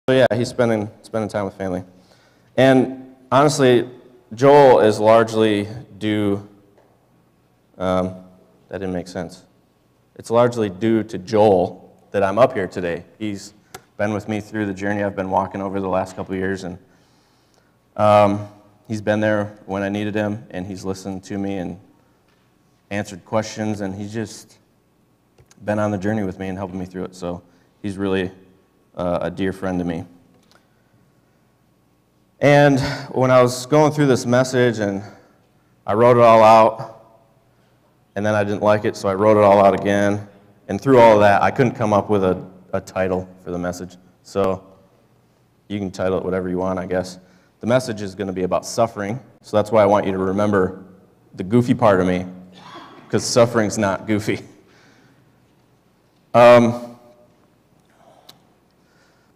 So yeah, he's spending time with family. And honestly, Joel is largely due, that didn't make sense. It's largely due to Joel that I'm up here today. He's been with me through the journey I've been walking over the last couple of years, and he's been there when I needed him, and he's listened to me and answered questions, and he's just been on the journey with me and helping me through it. So he's really a dear friend to me. And when I was going through this message, and I wrote it all out, and then I didn't like it, so I wrote it all out again. And through all of that, I couldn't come up with a title for the message. So you can title it whatever you want, I guess. The message is going to be about suffering, so that's why I want you to remember the goofy part of me, because suffering's not goofy.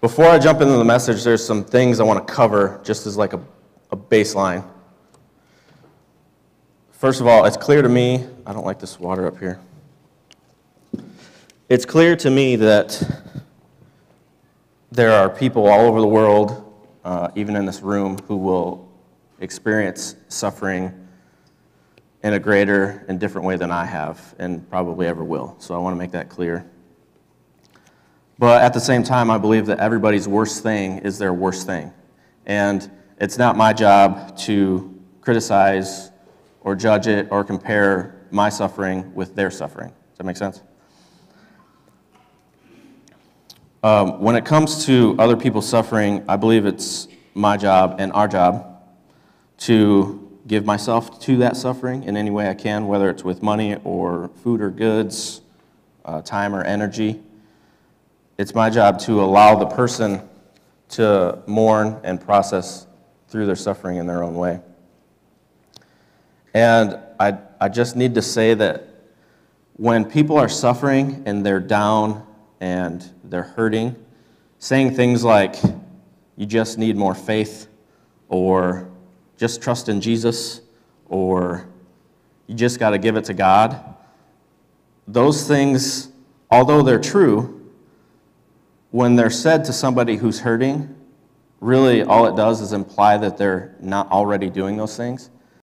Before I jump into the message, there's some things I want to cover just as like a baseline. First of all, it's clear to me, I don't like this water up here. It's clear to me that there are people all over the world, even in this room, who will experience suffering in a greater and different way than I have, and probably ever will. So I want to make that clear. But at the same time, I believe that everybody's worst thing is their worst thing. And it's not my job to criticize or judge it or compare my suffering with their suffering. Does that make sense? When it comes to other people's suffering, I believe it's my job and our job to give myself to that suffering in any way I can, whether it's with money or food or goods, time or energy. It's my job to allow the person to mourn and process through their suffering in their own way. And I just need to say that when people are suffering and they're down and they're hurting, saying things like, you just need more faith, or just trust in Jesus, or you just got to give it to God, those things, although they're true, when they're said to somebody who's hurting, really all it does is imply that they're not already doing those things.